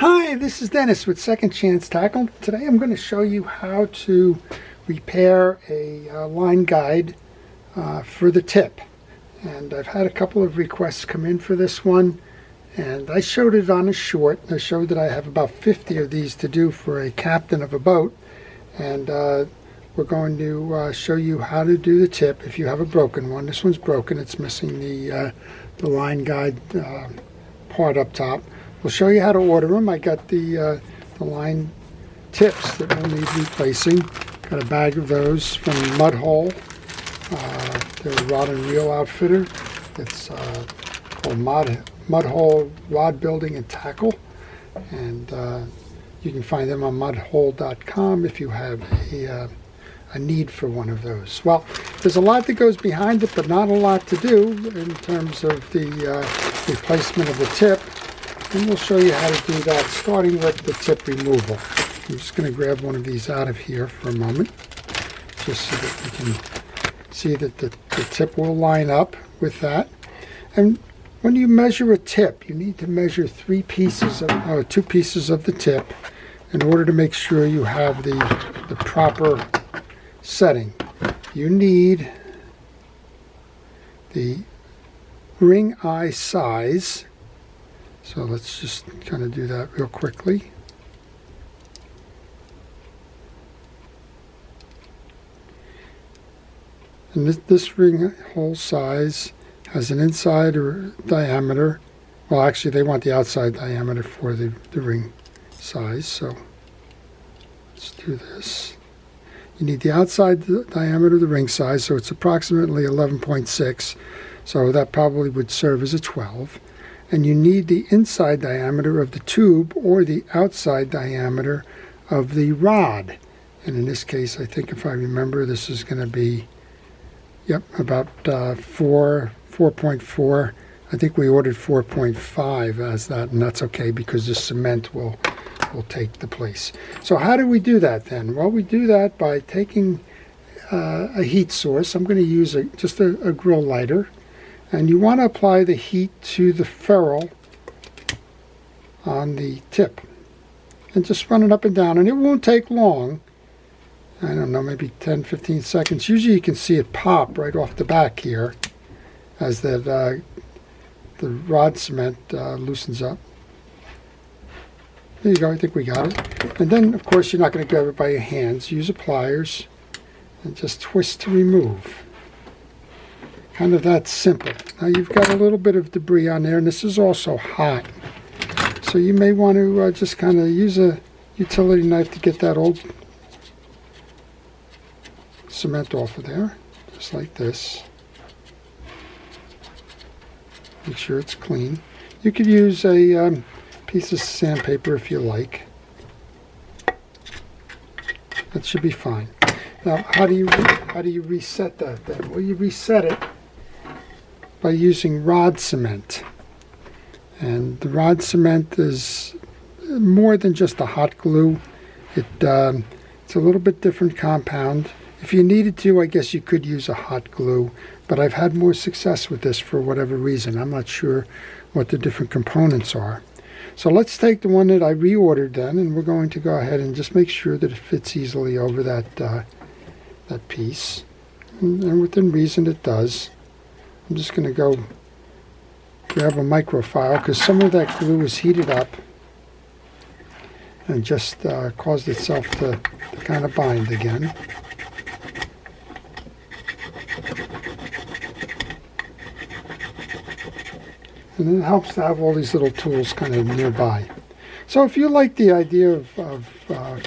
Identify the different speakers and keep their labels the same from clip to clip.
Speaker 1: Hi, this is Dennis with Second Chance Tackle. Today I'm going to show you how to repair a line guide for the tip. And I've had a couple of requests come in for this one, and I showed it on a short. I showed that I have about 50 of these to do for a captain of a boat, and we're going to show you how to do the tip if you have a broken one. This one's broken. It's missing the line guide part up top. We'll show you how to order them. I got the line tips that will need replacing. Got a bag of those from Mud Hole. They're a rod and reel outfitter. It's called Mud Hole Rod Building and Tackle. And you can find them on mudhole.com if you have a need for one of those. Well, there's a lot that goes behind it, but not a lot to do in terms of the replacement of the tip. And we'll show you how to do that, starting with the tip removal. I'm just going to grab one of these out of here for a moment, just so that you can see that the tip will line up with that. And when you measure a tip, you need to measure two pieces of the tip in order to make sure you have the proper setting. You need the ring eye size. So let's just kind of do that real quickly. And this ring hole size has an inside diameter. Well, actually, they want the outside diameter for the ring size. So let's do this. You need the outside diameter of the ring size, so it's approximately 11.6. So that probably would serve as a 12. And you need the inside diameter of the tube or the outside diameter of the rod. And in this case, I think if I remember, this is going to be, about 4.4. I think we ordered 4.5 as that, and that's okay because the cement will take the place. So how do we do that then? Well, we do that by taking a heat source. I'm going to use just a grill lighter. And you want to apply the heat to the ferrule on the tip. And just run it up and down. And it won't take long. I don't know, maybe 10, 15 seconds. Usually you can see it pop right off the back here as the rod cement loosens up. There you go, I think we got it. And then, of course, you're not going to grab it by your hands. Use pliers and just twist to remove. Kind of that simple. Now you've got a little bit of debris on there, and this is also hot. So you may want to just kind of use a utility knife to get that old cement off of there, just like this. Make sure it's clean. You could use a piece of sandpaper if you like. That should be fine. Now, how do you reset that then? Well, you reset it by using rod cement. And the rod cement is more than just a hot glue. It's a little bit different compound. If you needed to, I guess you could use a hot glue, but I've had more success with this for whatever reason. I'm not sure what the different components are. So let's take the one that I reordered then, and we're going to go ahead and just make sure that it fits easily over that piece. And within reason it does. I'm just going to go grab a microfile because some of that glue is heated up and just caused itself to kind of bind again. And it helps to have all these little tools kind of nearby. So if you like the idea of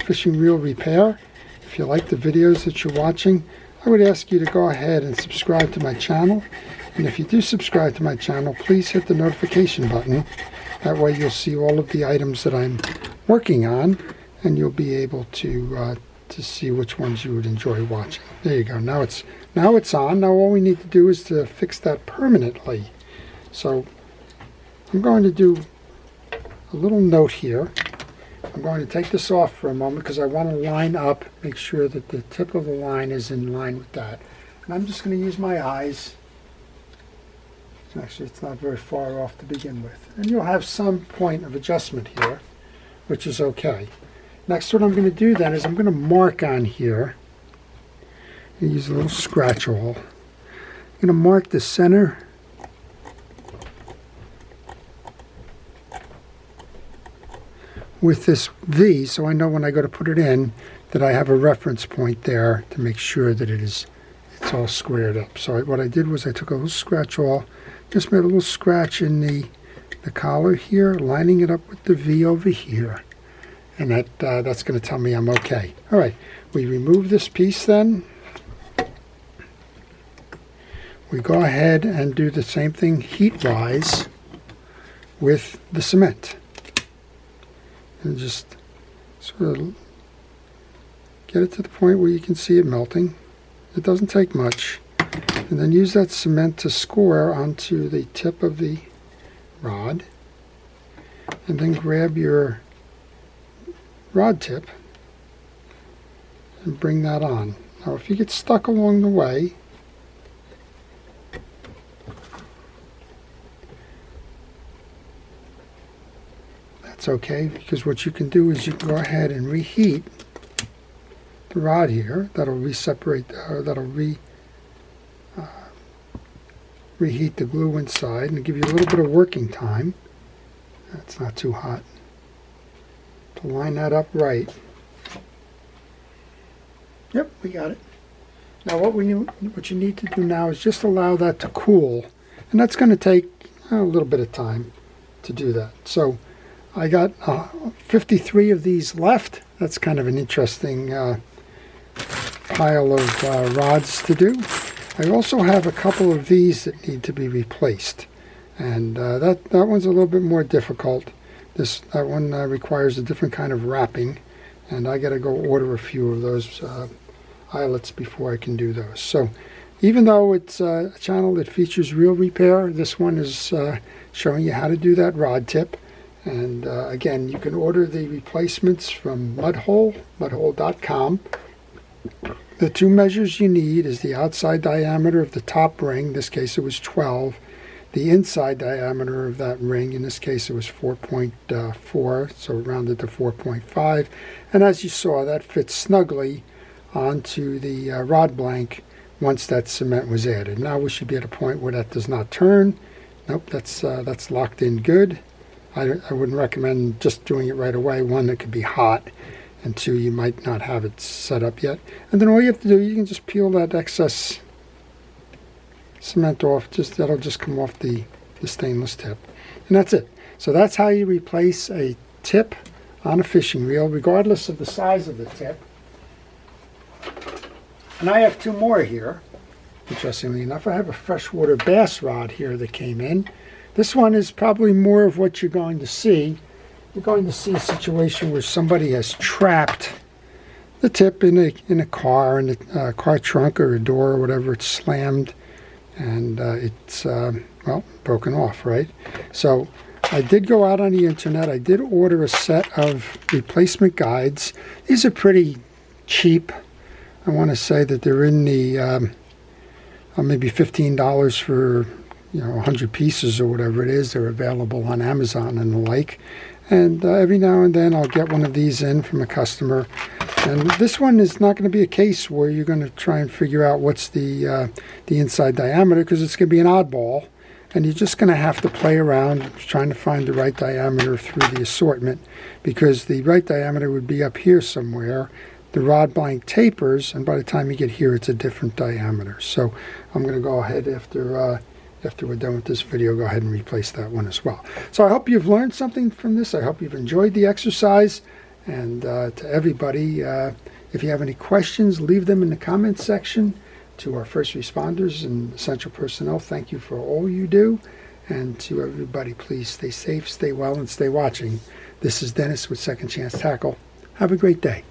Speaker 1: fishing reel repair, if you like the videos that you're watching, I would ask you to go ahead and subscribe to my channel. And if you do subscribe to my channel, please hit the notification button. That way you'll see all of the items that I'm working on, and you'll be able to see which ones you would enjoy watching. There you go. Now it's on. Now all we need to do is to fix that permanently. So I'm going to do a little note here. I'm going to take this off for a moment because I want to line up, make sure that the tip of the line is in line with that. And I'm just going to use my eyes. Actually, it's not very far off to begin with. And you'll have some point of adjustment here. which is okay. Next, what I'm going to do then is I'm going to mark on here. Use a little scratch awl. I'm going to mark the center with this V, so I know when I go to put it in that I have a reference point there to make sure that it's all squared up. So what I did was I took a little scratch awl, just made a little scratch in the collar here, lining it up with the V over here, and that's going to tell me I'm okay. All right, we remove this piece then. We go ahead and do the same thing heat-wise with the cement. And just sort of get it to the point where you can see it melting. It doesn't take much. And then use that cement to score onto the tip of the rod. And then grab your rod tip and bring that on. Now if you get stuck along the way, it's okay, because what you can do is you can go ahead and reheat the rod here. That'll reheat the glue inside and give you a little bit of working time. That's not too hot. To line that up right. Yep, we got it. Now what you need to do now is just allow that to cool, and that's going to take a little bit of time to do that. So I got 53 of these left. That's kind of an interesting pile of rods to do. I also have a couple of these that need to be replaced, and that one's a little bit more difficult. That one requires a different kind of wrapping, and I got to go order a few of those eyelets before I can do those. So even though it's a channel that features real repair, this one is showing you how to do that rod tip. And again, you can order the replacements from mudhole.com. The two measures you need is the outside diameter of the top ring. In this case it was 12. The inside diameter of that ring, in this case it was 4.4, so rounded to 4.5. And as you saw, that fits snugly onto the rod blank once that cement was added. Now we should be at a point where that does not turn. Nope, that's locked in good. I wouldn't recommend just doing it right away. One, it could be hot, and two, you might not have it set up yet. And then all you have to do, you can just peel that excess cement off. That'll just come off the stainless tip, and that's it. So that's how you replace a tip on a fishing reel, regardless of the size of the tip. And I have two more here. Interestingly enough, I have a freshwater bass rod here that came in. This one is probably more of what you're going to see. You're going to see a situation where somebody has trapped the tip in a car, in a car trunk or a door or whatever. It's slammed, and it's well, broken off, right? So I did go out on the internet. I did order a set of replacement guides. These are pretty cheap. I want to say that they're in the maybe $15 for 100 pieces or whatever it is. They're available on Amazon and the like. And every now and then I'll get one of these in from a customer. And this one is not going to be a case where you're going to try and figure out what's the inside diameter, because it's going to be an oddball. And you're just going to have to play around trying to find the right diameter through the assortment, because the right diameter would be up here somewhere. The rod blank tapers, and by the time you get here, it's a different diameter. So I'm going to go ahead after we're done with this video, go ahead and replace that one as well. So I hope you've learned something from this. I hope you've enjoyed the exercise. And to everybody, if you have any questions, leave them in the comments section. To our first responders and essential personnel, thank you for all you do. And to everybody, please stay safe, stay well, and stay watching. This is Dennis with Second Chance Tackle. Have a great day.